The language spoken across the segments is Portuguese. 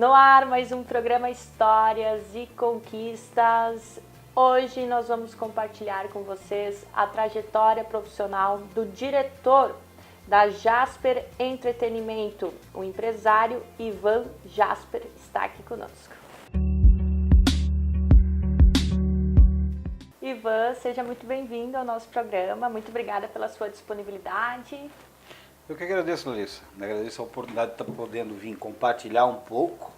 No ar, mais um programa Histórias e Conquistas. Hoje nós vamos compartilhar com vocês a trajetória profissional do diretor da Jasper Entretenimento, o empresário Ivan Jasper está aqui conosco. Ivan, seja muito bem-vindo ao nosso programa, muito obrigada pela sua disponibilidade. Eu que agradeço, Larissa. Agradeço a oportunidade de estar podendo vir compartilhar um pouco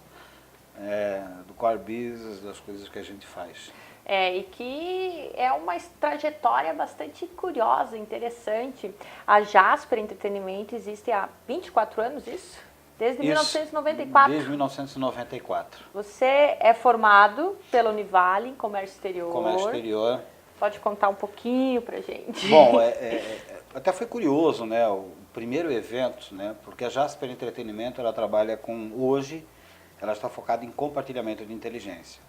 do core business, das coisas que a gente faz. E que é uma trajetória bastante curiosa, interessante. A Jasper Entretenimento existe há 24 anos, isso? Desde 1994? Desde 1994. Você é formado pela Univale em Comércio Exterior. Comércio Exterior. Pode contar um pouquinho pra gente? Bom, até foi curioso, né? O primeiro evento, né? Porque a Jasper Entretenimento, ela trabalha com, hoje, ela está focada em compartilhamento de inteligência.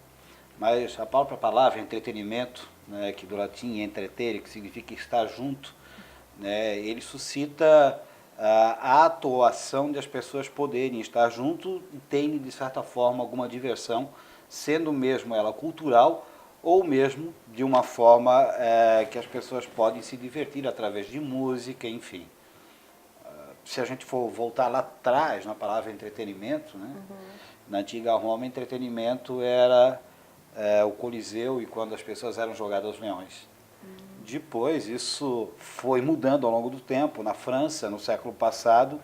Mas a própria palavra entretenimento, né, que do latim entreter, que significa estar junto, né, ele suscita a atuação de as pessoas poderem estar junto e terem, de certa forma, alguma diversão, sendo mesmo ela cultural ou mesmo de uma forma que as pessoas podem se divertir através de música, enfim. Se a gente for voltar lá atrás na palavra entretenimento, né, na antiga Roma, entretenimento era o Coliseu e quando as pessoas eram jogadas aos leões. Depois, isso foi mudando ao longo do tempo. Na França, no século passado,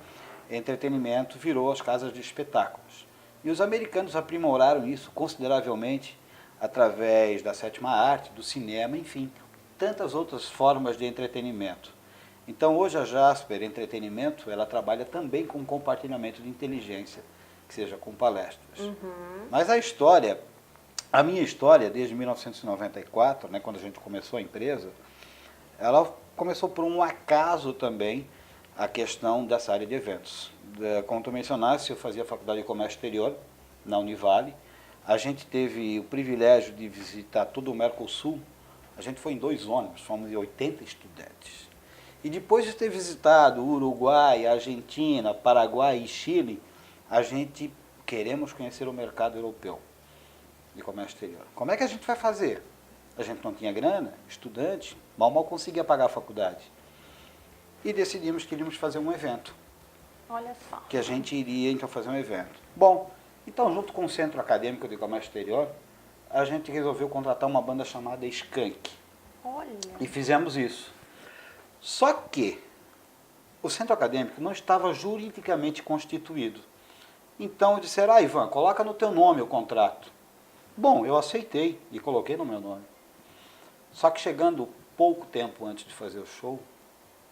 entretenimento virou as casas de espetáculos. E os americanos aprimoraram isso consideravelmente através da sétima arte, do cinema, enfim, tantas outras formas de entretenimento. Então, hoje a Jasper Entretenimento, ela trabalha também com compartilhamento de inteligência, que seja com palestras. Mas a minha história, desde 1994, né, quando a gente começou a empresa, ela começou por um acaso também a questão dessa área de eventos. Como tu mencionaste, eu fazia faculdade de comércio exterior na Univale. A gente teve o privilégio de visitar todo o Mercosul. A gente foi em 2 ônibus, fomos em 80 estudantes. E depois de ter visitado Uruguai, Argentina, Paraguai e Chile, a gente queremos conhecer o mercado europeu de comércio exterior. Como é que a gente vai fazer? A gente não tinha grana, estudante, mal conseguia pagar a faculdade. E decidimos que iríamos fazer um evento. Olha só. Que a gente iria, então, fazer um evento. Bom, então, junto com o Centro Acadêmico de Comércio Exterior, a gente resolveu contratar uma banda chamada Skank. Olha. E fizemos isso. Só que o Centro Acadêmico não estava juridicamente constituído. Então, disseram, Ivan, coloca no teu nome o contrato. Bom, eu aceitei e coloquei no meu nome. Só que chegando pouco tempo antes de fazer o show,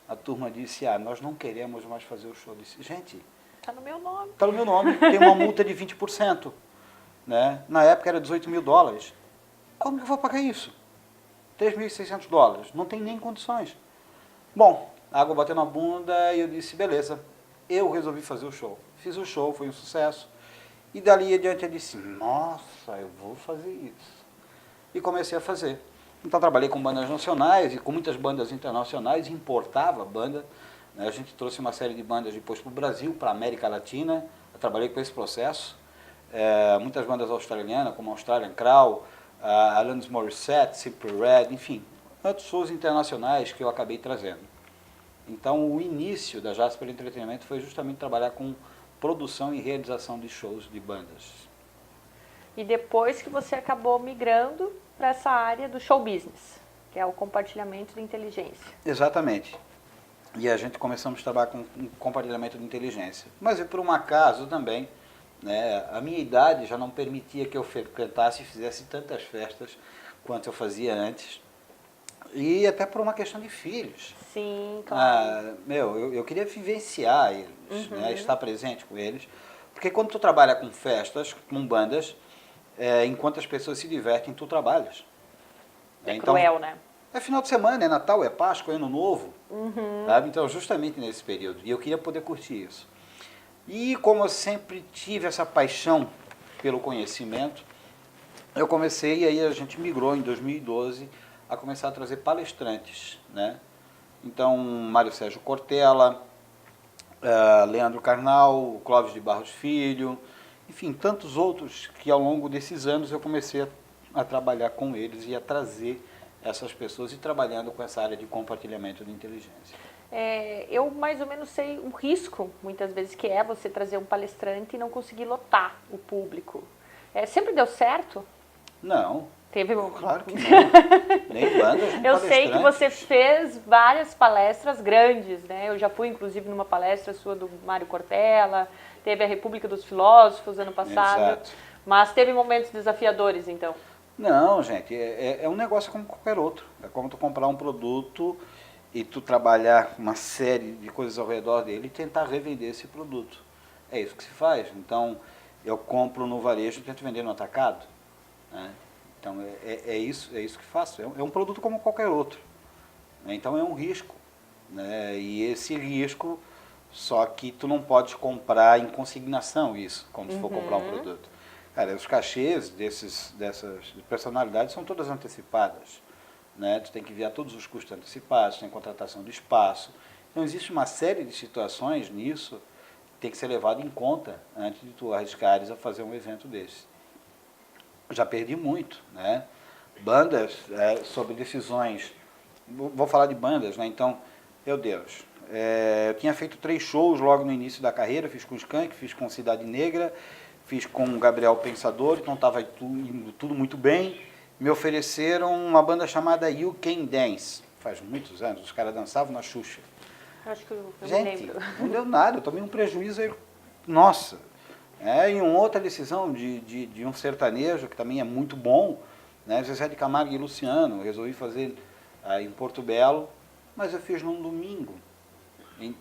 a turma disse, nós não queremos mais fazer o show. Eu disse, gente, está no meu nome. Está no meu nome, tem uma multa de 20%. Né? Na época era $18.000. Como que eu vou pagar isso? $3.600. Não tem nem condições. Bom, a água bateu na bunda e eu disse, beleza, eu resolvi fazer o show. Fiz o show, foi um sucesso. E dali adiante eu disse, nossa, eu vou fazer isso. E comecei a fazer. Então trabalhei com bandas nacionais e com muitas bandas internacionais, importava banda. Né? A gente trouxe uma série de bandas depois para o Brasil, para a América Latina. Eu trabalhei com esse processo. Muitas bandas australianas, como Australian Crow, Alanis Morissette, Simply Red, enfim. Outros shows internacionais que eu acabei trazendo. Então o início da Jasper Entretenimento foi justamente trabalhar com produção e realização de shows de bandas. E depois que você acabou migrando para essa área do show business, que é o compartilhamento de inteligência. Exatamente. E a gente começamos a trabalhar com compartilhamento de inteligência. Mas por um acaso também, né, a minha idade já não permitia que eu frequentasse e fizesse tantas festas quanto eu fazia antes. E até por uma questão de filhos. Sim, claro. Eu queria vivenciar eles, né, estar presente com eles. Porque quando tu trabalha com festas, com bandas, enquanto as pessoas se divertem, tu trabalhas. Então, cruel, né? É final de semana, é Natal, é Páscoa, é Ano Novo. Sabe? Então, justamente nesse período. E eu queria poder curtir isso. E como eu sempre tive essa paixão pelo conhecimento, eu comecei, e aí a gente migrou em 2012, a começar a trazer palestrantes, né? Então, Mário Sérgio Cortella, Leandro Carnal, Clóvis de Barros Filho, enfim, tantos outros que ao longo desses anos eu comecei a trabalhar com eles e a trazer essas pessoas e trabalhando com essa área de compartilhamento de inteligência. Eu mais ou menos sei o risco, muitas vezes, que é você trazer um palestrante e não conseguir lotar o público. Sempre deu certo? Não. Teve Claro que não. Nem bandas, nem Eu sei que você fez várias palestras grandes, né? Eu já fui, inclusive, numa palestra sua do Mário Cortella, teve a República dos Filósofos ano passado. Exato. Mas teve momentos desafiadores, então? Não, gente, é um negócio como qualquer outro. É como tu comprar um produto e tu trabalhar uma série de coisas ao redor dele e tentar revender esse produto. É isso que se faz. Então, eu compro no varejo e tento vender no atacado, né? Então, é isso que faço. É um produto como qualquer outro, né? Então, é um risco, né? E esse risco, só que tu não pode comprar em consignação isso, quando tu for comprar um produto. Cara, os cachês dessas personalidades são todas antecipadas, né? Tu tem que enviar todos os custos antecipados, tem contratação de espaço. Então, existe uma série de situações nisso que tem que ser levado em conta antes de tu arriscares a fazer um evento desse. Já perdi muito, né? Bandas sobre decisões, vou falar de bandas, né? Então, meu Deus, eu tinha feito 3 shows logo no início da carreira, fiz com o Skank, fiz com Cidade Negra, fiz com o Gabriel Pensador, então estava indo tudo muito bem. Me ofereceram uma banda chamada You Can Dance, faz muitos anos, os caras dançavam na Xuxa. Acho que eu Gente, me lembro. não deu nada, eu tomei um prejuízo aí, nossa. E uma outra decisão de um sertanejo, que também é muito bom, né? Zezé de Camargo e Luciano, eu resolvi fazer em Porto Belo, mas eu fiz num domingo. E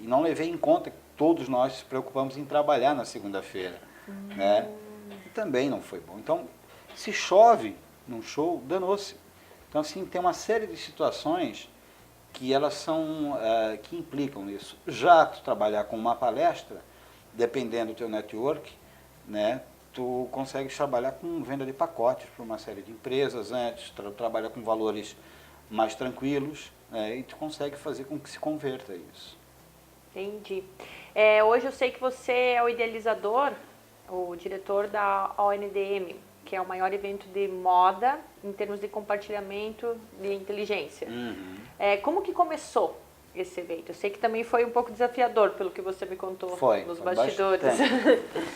não levei em conta que todos nós nos preocupamos em trabalhar na segunda-feira, né? E também não foi bom. Então, se chove num show, danou-se. Então, assim, tem uma série de situações que elas são, que implicam nisso. Já tu trabalhar com uma palestra, dependendo do teu network, né, tu consegue trabalhar com venda de pacotes para uma série de empresas antes, trabalha com valores mais tranquilos, né, e tu consegue fazer com que se converta isso. Entendi. Hoje eu sei que você é o idealizador, o diretor da ONDM, que é o maior evento de moda em termos de compartilhamento de inteligência. Como que começou esse evento? Eu sei que também foi um pouco desafiador, pelo que você me contou nos bastidores.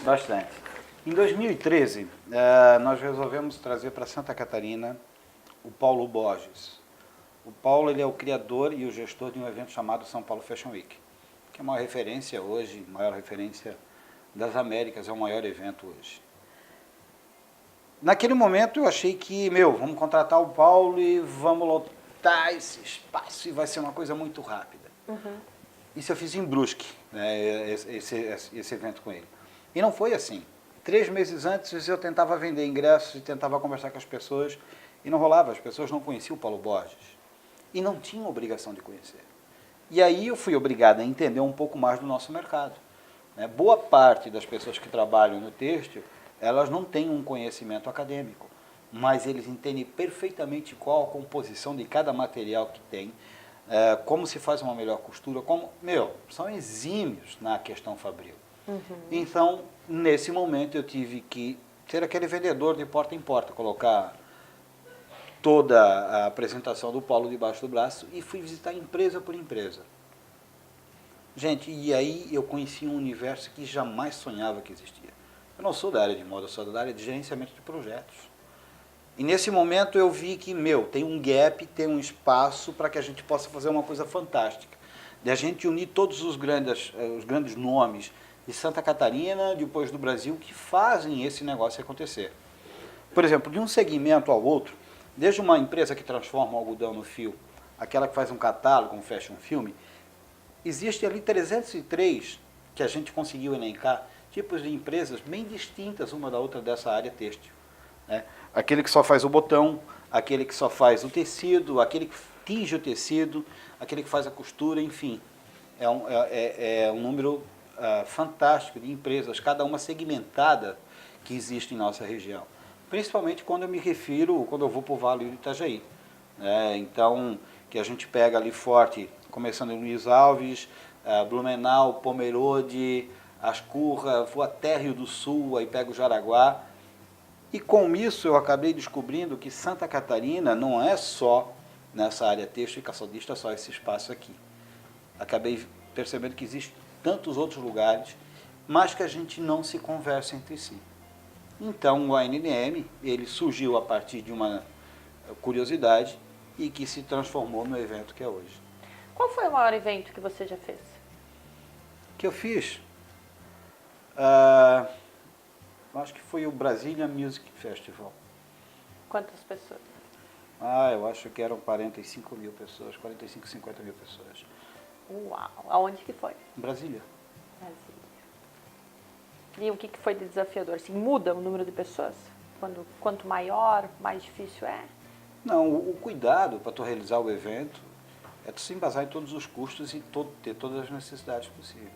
Bastante. Em 2013, nós resolvemos trazer para Santa Catarina o Paulo Borges. O Paulo, ele é o criador e o gestor de um evento chamado São Paulo Fashion Week, que é uma referência hoje, maior referência das Américas, é o maior evento hoje. Naquele momento eu achei que, vamos contratar o Paulo e vamos lotar esse espaço e vai ser uma coisa muito rápida. Isso eu fiz em Brusque, né, esse evento com ele. E não foi assim. 3 meses antes eu tentava vender ingressos e tentava conversar com as pessoas e não rolava, as pessoas não conheciam o Paulo Borges e não tinham obrigação de conhecer. E aí eu fui obrigado a entender um pouco mais do nosso mercado, né? Boa parte das pessoas que trabalham no têxtil, elas não têm um conhecimento acadêmico, mas eles entendem perfeitamente qual a composição de cada material que tem, como se faz uma melhor costura, são exímios na questão fabril. Então, nesse momento eu tive que ser aquele vendedor de porta em porta, colocar toda a apresentação do Paulo debaixo do braço e fui visitar empresa por empresa. Gente, e aí eu conheci um universo que jamais sonhava que existia. Eu não sou da área de moda, eu sou da área de gerenciamento de projetos. E nesse momento eu vi que, tem um gap, tem um espaço para que a gente possa fazer uma coisa fantástica. De a gente unir todos os grandes nomes de Santa Catarina, depois do Brasil, que fazem esse negócio acontecer. Por exemplo, de um segmento ao outro, desde uma empresa que transforma o algodão no fio, aquela que faz um catálogo, um fashion film, existe ali 303 que a gente conseguiu elencar, tipos de empresas bem distintas uma da outra dessa área têxtil, né? Aquele que só faz o botão, aquele que só faz o tecido, aquele que tinge o tecido, aquele que faz a costura, enfim. É um número fantástico de empresas, cada uma segmentada, que existe em nossa região. Principalmente quando eu vou para o Vale do Itajaí. Então, que a gente pega ali forte, começando em Luiz Alves, Blumenau, Pomerode, Ascurra, vou até Rio do Sul, aí pego o Jaraguá. E com isso eu acabei descobrindo que Santa Catarina não é só nessa área têxtil e calçadista, só esse espaço aqui. Acabei percebendo que existem tantos outros lugares, mas que a gente não se conversa entre si. Então o ANNM, ele surgiu a partir de uma curiosidade e que se transformou no evento que é hoje. Qual foi o maior evento que você já fez? Que eu fiz? Acho que foi o Brasília Music Festival. Quantas pessoas? Eu acho que eram 45 mil pessoas, 45, 50 mil pessoas. Uau! Aonde que foi? Em Brasília. Brasília. E o que foi de desafiador? Assim, muda o número de pessoas? Quanto maior, mais difícil é? Não, o cuidado para tu realizar o evento é tu se embasar em todos os custos e ter todas as necessidades possíveis.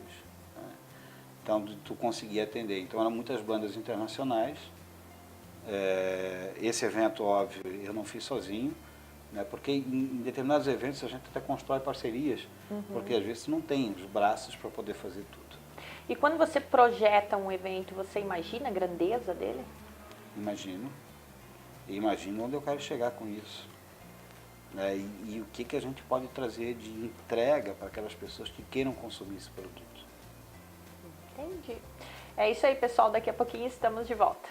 Né? Então, tu conseguir atender. Então, eram muitas bandas internacionais. Esse evento, óbvio, eu não fiz sozinho, né? Porque em determinados eventos a gente até constrói parcerias, porque às vezes não tem os braços para poder fazer tudo. E quando você projeta um evento, você imagina a grandeza dele? Imagino. E imagino onde eu quero chegar com isso. Né? E o que a gente pode trazer de entrega para aquelas pessoas que queiram consumir esse produto. Entendi. É isso aí, pessoal. Daqui a pouquinho estamos de volta.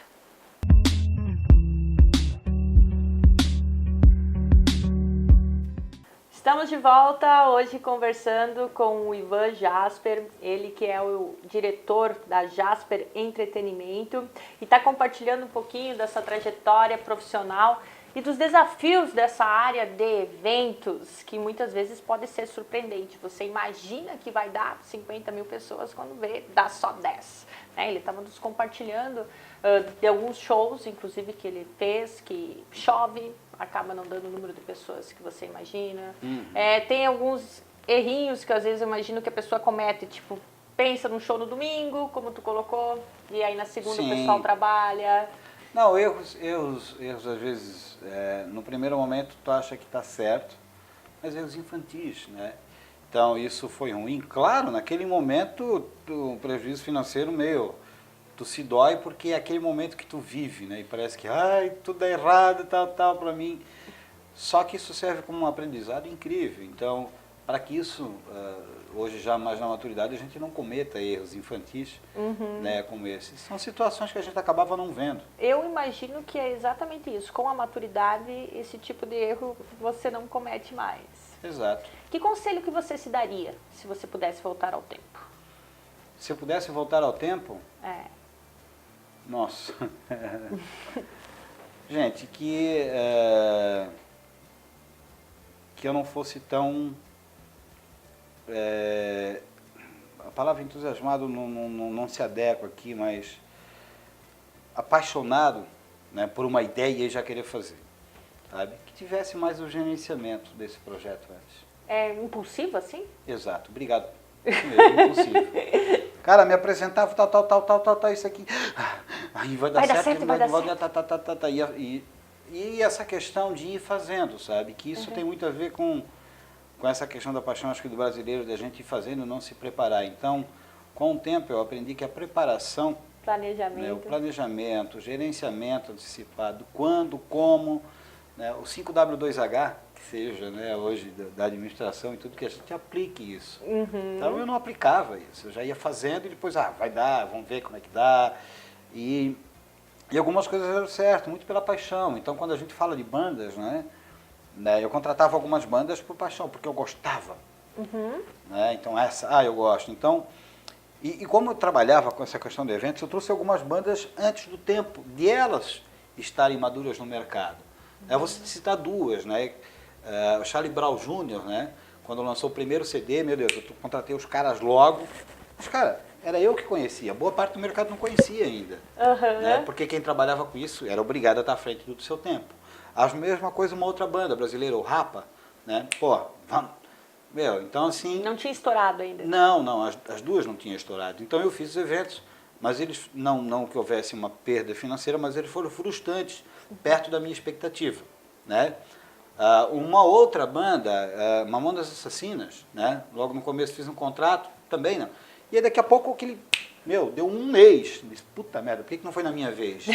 Estamos de volta hoje conversando com o Ivan Jasper, ele que é o diretor da Jasper Entretenimento e está compartilhando um pouquinho dessa trajetória profissional e dos desafios dessa área de eventos, que muitas vezes pode ser surpreendente. Você imagina que vai dar 50 mil pessoas quando vê, dá só 10. Ele estava nos compartilhando de alguns shows, inclusive, que ele fez, que chove, acaba não dando o número de pessoas que você imagina. Tem alguns errinhos que às vezes eu imagino que a pessoa comete, tipo, pensa num show no domingo, como tu colocou, e aí na segunda Sim. o pessoal trabalha. Não, erros às vezes, no primeiro momento tu acha que está certo, mas erros infantis, né? Então isso foi ruim. Claro, naquele momento o prejuízo financeiro tu se dói porque é aquele momento que tu vive, né? E parece que, tudo é errado, tal, para mim. Só que isso serve como um aprendizado incrível. Então, para que isso, hoje já mais na maturidade, a gente não cometa erros infantis, né, como esses. São situações que a gente acabava não vendo. Eu imagino que é exatamente isso. Com a maturidade, esse tipo de erro você não comete mais. Exato. Que conselho que você se daria se você pudesse voltar ao tempo? Se eu pudesse voltar ao tempo? Nossa. Gente, que eu não fosse tão... a palavra entusiasmado não se adequa aqui, mas apaixonado, né, por uma ideia e já querer fazer. Sabe? Que tivesse mais o gerenciamento desse projeto antes. É impulsivo assim? Exato, obrigado. Isso mesmo, impulsivo. Cara, me apresentava tal, isso aqui. Aí vai dar certo, vai dar certo. E essa questão de ir fazendo, sabe? Que isso tem muito a ver com essa questão da paixão, acho que do brasileiro, da gente ir fazendo e não se preparar. Então, com o tempo eu aprendi que a preparação, planejamento, né, o planejamento, o gerenciamento antecipado, quando, como, né, o 5W2H, que seja, né, hoje da administração e tudo, que a gente aplique isso. Então eu não aplicava isso, eu já ia fazendo e depois, vai dar, vamos ver como é que dá. E algumas coisas deram certo, muito pela paixão. Então quando a gente fala de bandas, né, eu contratava algumas bandas por paixão, porque eu gostava. Né, então eu gosto. Então, e como eu trabalhava com essa questão de eventos, eu trouxe algumas bandas antes do tempo de elas estarem maduras no mercado. Eu vou citar duas, né? O Charlie Brown Jr., né? Quando lançou o primeiro CD, meu Deus, eu contratei os caras logo. Os caras, era eu que conhecia, boa parte do mercado não conhecia ainda. Né? Porque quem trabalhava com isso era obrigado a estar à frente do seu tempo. A mesma coisa uma outra banda brasileira, o Rapa, né? Então assim... Não tinha estourado ainda? Não, as duas não tinham estourado. Então eu fiz os eventos, mas eles, não que houvesse uma perda financeira, mas eles foram frustrantes, perto da minha expectativa, né? Uma outra banda, Mamonas Assassinas, né? Logo no começo fiz um contrato, também não. E aí daqui a pouco deu um mês. Disse, puta merda, por que não foi na minha vez?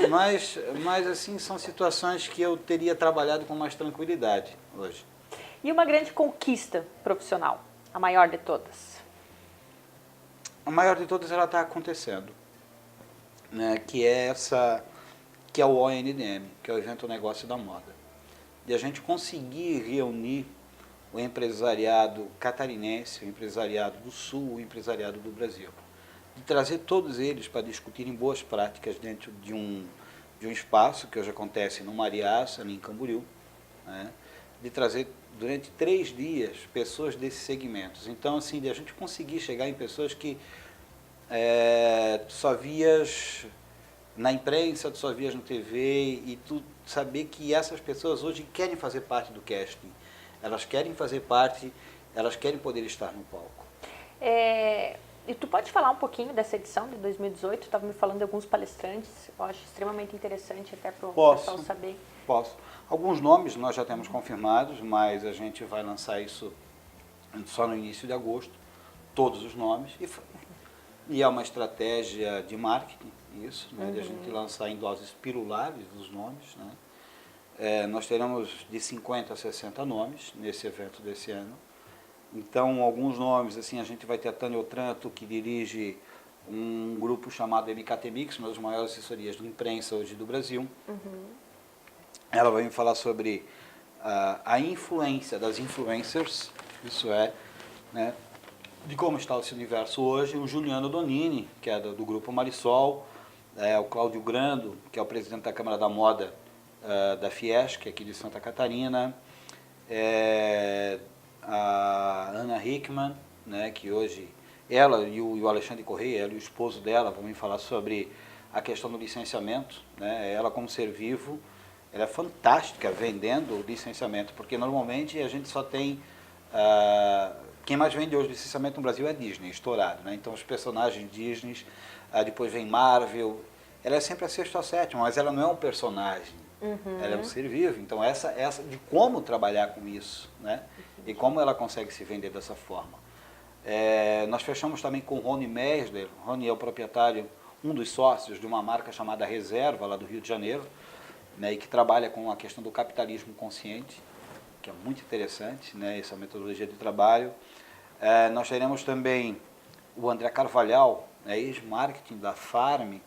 Mas, assim, são situações que eu teria trabalhado com mais tranquilidade hoje. E uma grande conquista profissional, a maior de todas? A maior de todas ela está acontecendo, né, que é o ONDM, que é o Evento Negócio da Moda. De a gente conseguir reunir o empresariado catarinense, o empresariado do Sul, o empresariado do Brasil. De trazer todos eles para discutirem boas práticas dentro de um espaço que hoje acontece no Mariaça, ali em Camboriú, né? De trazer durante 3 dias pessoas desses segmentos. Então, assim, de a gente conseguir chegar em pessoas que tu só vias na imprensa, tu só vias na TV, e tu saber que essas pessoas hoje querem fazer parte do casting. Elas querem fazer parte, elas querem poder estar no palco. E tu pode falar um pouquinho dessa edição de 2018? Tu estava me falando de alguns palestrantes, eu acho extremamente interessante até para o pessoal saber. Posso. Alguns nomes nós já temos confirmados, mas a gente vai lançar isso só no início de agosto, todos os nomes, e é uma estratégia de marketing, isso, né, de a gente lançar em doses pirulares os nomes, né? Nós teremos de 50 a 60 nomes nesse evento desse ano. Então, alguns nomes, assim, a gente vai ter a Tânia Otranto, que dirige um grupo chamado MKT Mix, uma das maiores assessorias de imprensa hoje do Brasil. Ela vai me falar sobre a influência das influencers, isso é, né, de como está esse universo hoje. O Juliano Donini, que é do grupo Marisol, o Cláudio Grando, que é o presidente da Câmara da Moda da Fiesc, aqui de Santa Catarina, a Ana Hickman, né, que hoje ela e o Alexandre Correia, ela e o esposo dela, vão me falar sobre a questão do licenciamento, né? Ela, como ser vivo, ela é fantástica vendendo o licenciamento, porque normalmente a gente só tem quem mais vende hoje licenciamento no Brasil é a Disney, estourado, né? Então os personagens Disney, depois vem Marvel, ela é sempre a sexta ou a sétima, mas ela não é um personagem, ela é um ser vivo. Então essa de como trabalhar com isso, né? E como ela consegue se vender dessa forma. Nós fechamos também com o Rony Mesler. Rony é o proprietário, um dos sócios de uma marca chamada Reserva, lá do Rio de Janeiro, né, e que trabalha com a questão do capitalismo consciente, que é muito interessante, né, essa metodologia de trabalho. Nós teremos também o André Carvalhal, né, ex-marketing da Farm,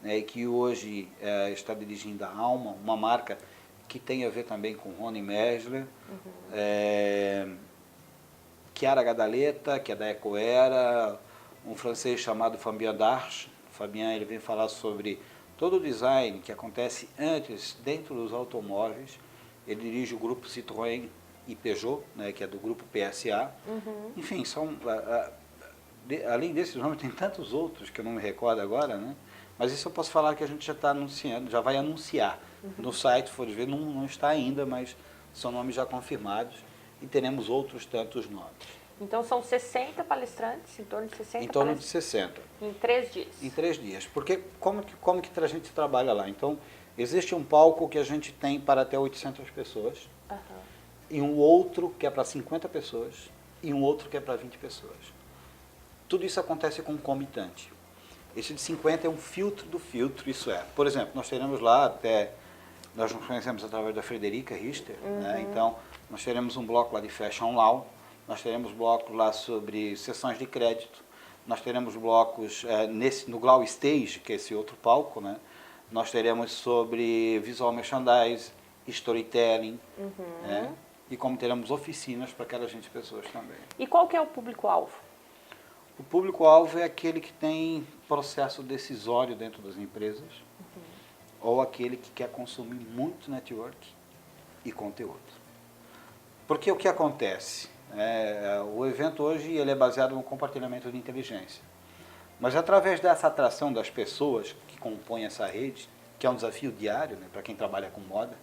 né, que hoje está dirigindo a Alma, uma marca que tem a ver também com Rony Mesler. Chiara Gadaleta, que é da Ecoera, um francês chamado Fabien Darche. Fabien, ele vem falar sobre todo o design que acontece antes dentro dos automóveis. Ele dirige o grupo Citroën e Peugeot, né, que é do grupo PSA. Enfim, além desses nomes, tem tantos outros que eu não me recordo agora, né? Mas isso eu posso falar que a gente já está anunciando, já vai anunciar. No site, se for ver, não está ainda, mas são nomes já confirmados, e teremos outros tantos nomes. Então são 60 palestrantes, em torno de 60 Em torno de 60. Em 3 dias? Em 3 dias. Porque como que a gente trabalha lá? Então, existe um palco que a gente tem para até 800 pessoas, e um outro que é para 50 pessoas, e um outro que é para 20 pessoas. Tudo isso acontece concomitante. Esse de 50 é um filtro do filtro, isso é. Por exemplo, nós teremos lá nós nos conhecemos através da Frederica Richter, né? Então nós teremos um bloco lá de Fashion Law, nós teremos bloco lá sobre sessões de crédito, nós teremos blocos no Glow Stage, que é esse outro palco, né? Nós teremos sobre visual merchandise, storytelling, né? E como teremos oficinas para aquelas 20 pessoas também. E qual que é o público-alvo? O público-alvo é aquele que tem processo decisório dentro das empresas, ou aquele que quer consumir muito network e conteúdo. Porque o que acontece? O evento hoje ele é baseado no compartilhamento de inteligência. Mas através dessa atração das pessoas que compõem essa rede, que é um desafio diário, né, para quem trabalha com moda,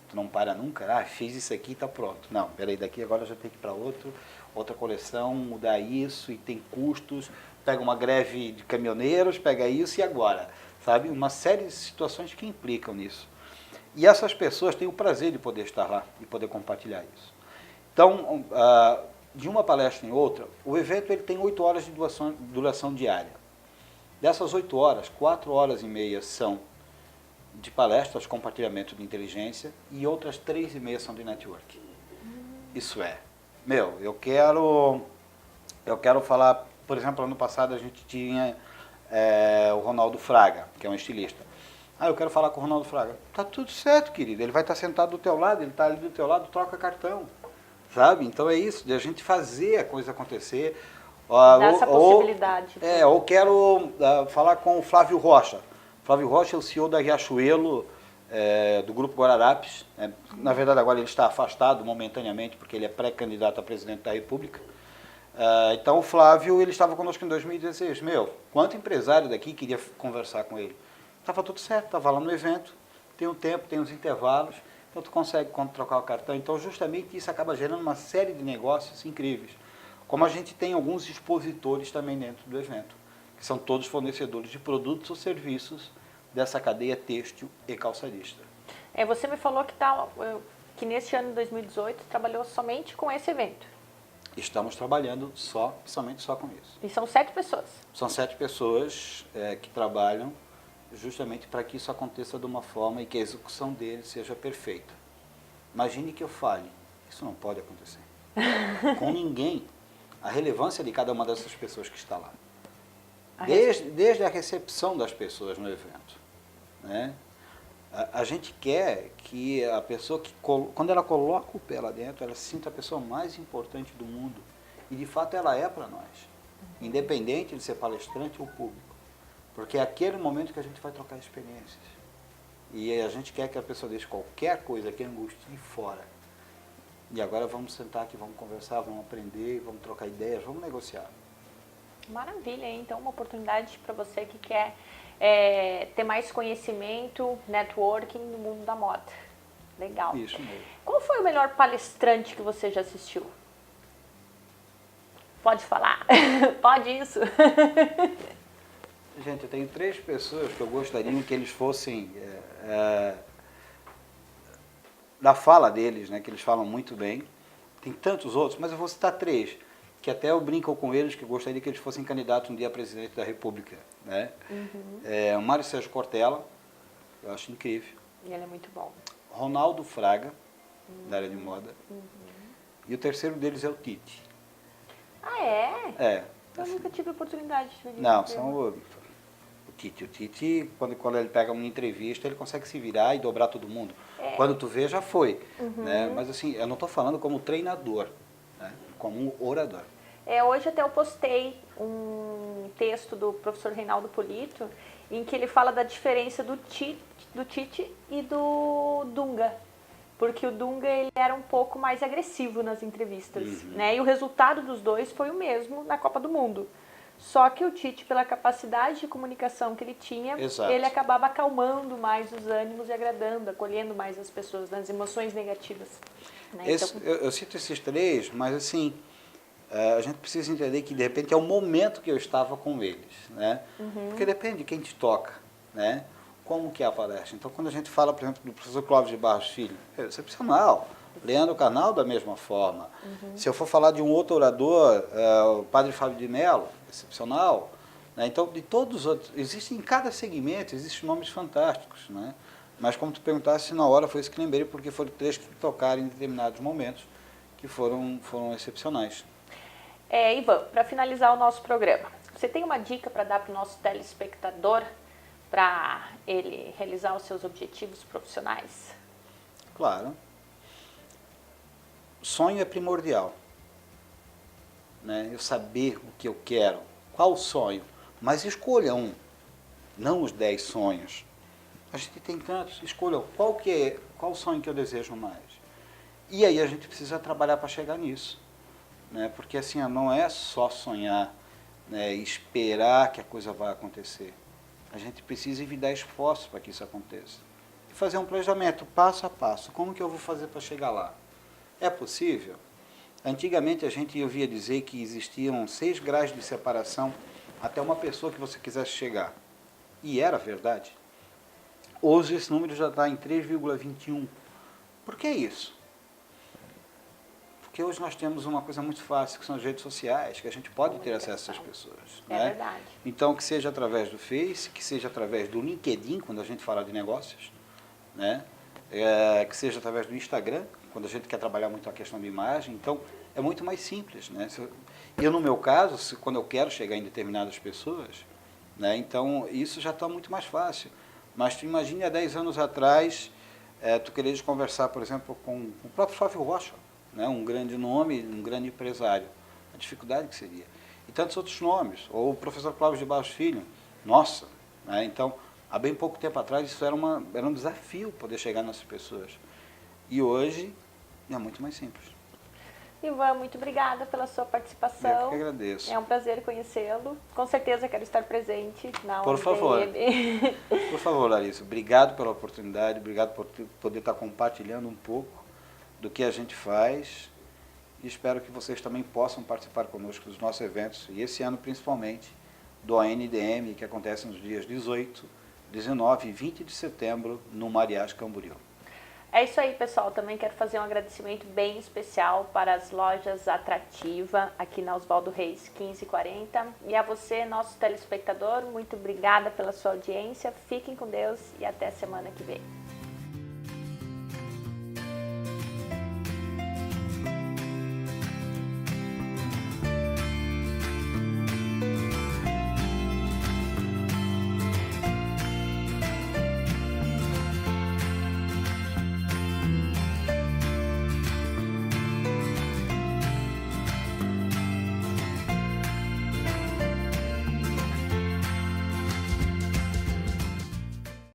tu não para nunca, fiz isso aqui e está pronto. Não, peraí, daqui agora já tem que ir para outra coleção, mudar isso, e tem custos, pega uma greve de caminhoneiros, pega isso e agora, sabe? Uma série de situações que implicam nisso. E essas pessoas têm o prazer de poder estar lá e poder compartilhar isso. Então, de uma palestra em outra, o evento ele tem 8 horas de duração diária. Dessas 8 horas, 4 horas e meia são de palestras, compartilhamento de inteligência, e outras 3,5 são de networking. Isso é, eu quero falar, por exemplo, ano passado a gente tinha o Ronaldo Fraga, que é um estilista. Eu quero falar com o Ronaldo Fraga. Tá tudo certo, querido, ele vai estar sentado do teu lado, ele está ali do teu lado, troca cartão. Sabe? Então é isso, de a gente fazer a coisa acontecer. Dá essa possibilidade. Ou quero falar com o Flávio Rocha. Flávio Rocha é o CEO da Riachuelo, do Grupo Guararapes. Na verdade, agora ele está afastado momentaneamente, porque ele é pré-candidato a presidente da República. Então o Flávio, ele estava conosco em 2016. Quanto empresário daqui queria conversar com ele? Estava tudo certo, estava lá no evento, tem um tempo, tem os intervalos. Então, tu consegue trocar o cartão. Então, justamente isso acaba gerando uma série de negócios incríveis. Como a gente tem alguns expositores também dentro do evento, que são todos fornecedores de produtos ou serviços dessa cadeia têxtil e calçadista. Você me falou que neste ano de 2018 trabalhou somente com esse evento. Estamos trabalhando somente só com isso. E são 7 pessoas? São 7 pessoas que trabalham justamente para que isso aconteça de uma forma e que a execução dele seja perfeita. Imagine que eu fale, isso não pode acontecer. Com ninguém. A relevância de cada uma dessas pessoas que está lá. Desde a recepção das pessoas no evento. Né? A gente quer que a pessoa, quando ela coloca o pé lá dentro, ela se sinta a pessoa mais importante do mundo. E de fato ela é para nós. Independente de ser palestrante ou público. Porque é aquele momento que a gente vai trocar experiências. E a gente quer que a pessoa deixe qualquer coisa que angustie fora. E agora vamos sentar aqui, vamos conversar, vamos aprender, vamos trocar ideias, vamos negociar. Maravilha, hein? Então uma oportunidade para você que quer ter mais conhecimento, networking no mundo da moda. Legal. Isso mesmo. Qual foi o melhor palestrante que você já assistiu? Pode falar? Pode isso? Gente, eu tenho 3 pessoas que eu gostaria que eles fossem, da fala deles, né, que eles falam muito bem. Tem tantos outros, mas eu vou citar 3, que até eu brinco com eles, que eu gostaria que eles fossem candidatos um dia a presidente da República. Né? O Mário Sérgio Cortella, eu acho incrível. E ele é muito bom. Ronaldo Fraga, da área de moda. E o terceiro deles é o Tite. Ah, é? É. Eu nunca tive oportunidade de ver. Não, são o Tite, quando ele pega uma entrevista, ele consegue se virar e dobrar todo mundo. Quando tu vê, já foi. Né? Mas assim, eu não estou falando como treinador, né? Como um orador. Hoje até eu postei um texto do professor Reinaldo Polito, em que ele fala da diferença do Tite e do Dunga. Porque o Dunga ele era um pouco mais agressivo nas entrevistas. Né? E o resultado dos dois foi o mesmo na Copa do Mundo. Só que o Tite, pela capacidade de comunicação que ele tinha, Exato. Ele acabava acalmando mais os ânimos e agradando, acolhendo mais as pessoas nas emoções negativas. Né? Eu cito esses 3, mas assim, a gente precisa entender que de repente é o momento que eu estava com eles. Né? Porque depende de quem te toca. Né? Como que é a palestra? Então, quando a gente fala, por exemplo, do professor Clóvis de Barros Filho, é excepcional. Leandro Carnal, da mesma forma. Se eu for falar de um outro orador, o padre Fábio de Mello, excepcional. Né? Então, de todos os outros, existem em cada segmento, existem nomes fantásticos. Né? Mas, como tu perguntaste, na hora foi isso que lembrei, porque foram 3 que tocaram em determinados momentos, que foram excepcionais. Ivan, para finalizar o nosso programa, você tem uma dica para dar para o nosso telespectador, para ele realizar os seus objetivos profissionais? Claro. Sonho é primordial. Né? Eu saber o que eu quero, qual o sonho, mas escolha um, não os 10 sonhos. A gente tem tantos, escolha qual o sonho que eu desejo mais. E aí a gente precisa trabalhar para chegar nisso. Né? Porque assim, não é só sonhar, né? Esperar que a coisa vai acontecer. A gente precisa evitar esforços para que isso aconteça. E fazer um planejamento passo a passo. Como que eu vou fazer para chegar lá? É possível? Antigamente a gente ouvia dizer que existiam 6 graus de separação até uma pessoa que você quisesse chegar. E era verdade. Hoje esse número já está em 3,21. Por que isso? Porque hoje nós temos uma coisa muito fácil, que são as redes sociais, que a gente pode ter acesso às pessoas. É né? verdade. Então, que seja através do Face, que seja através do LinkedIn, quando a gente fala de negócios, né? Que seja através do Instagram, quando a gente quer trabalhar muito a questão de imagem. Então, é muito mais simples. Né? Eu, no meu caso, quando eu quero chegar em determinadas pessoas, né? Então, isso já está muito mais fácil. Mas tu imagine há 10 anos atrás, tu quereres conversar, por exemplo, com o próprio Flávio Rocha, né? Um grande nome, um grande empresário. A dificuldade que seria. E tantos outros nomes. Ou o professor Cláudio de Barros Filho. Nossa! Né? Então, há bem pouco tempo atrás, isso era um desafio poder chegar nessas pessoas. E hoje, é muito mais simples. Ivan, muito obrigada pela sua participação. Eu que agradeço. É um prazer conhecê-lo. Com certeza quero estar presente na Por favor. UNTM. Por favor, Larissa, obrigado pela oportunidade, obrigado por poder estar compartilhando um pouco do que a gente faz e espero que vocês também possam participar conosco dos nossos eventos, e esse ano principalmente do ANDM, que acontece nos dias 18, 19 e 20 de setembro no Mariás Camboriú. É isso aí, pessoal. Também quero fazer um agradecimento bem especial para as lojas Atrativa, aqui na Oswaldo Reis 1540. E a você, nosso telespectador, muito obrigada pela sua audiência. Fiquem com Deus e até semana que vem.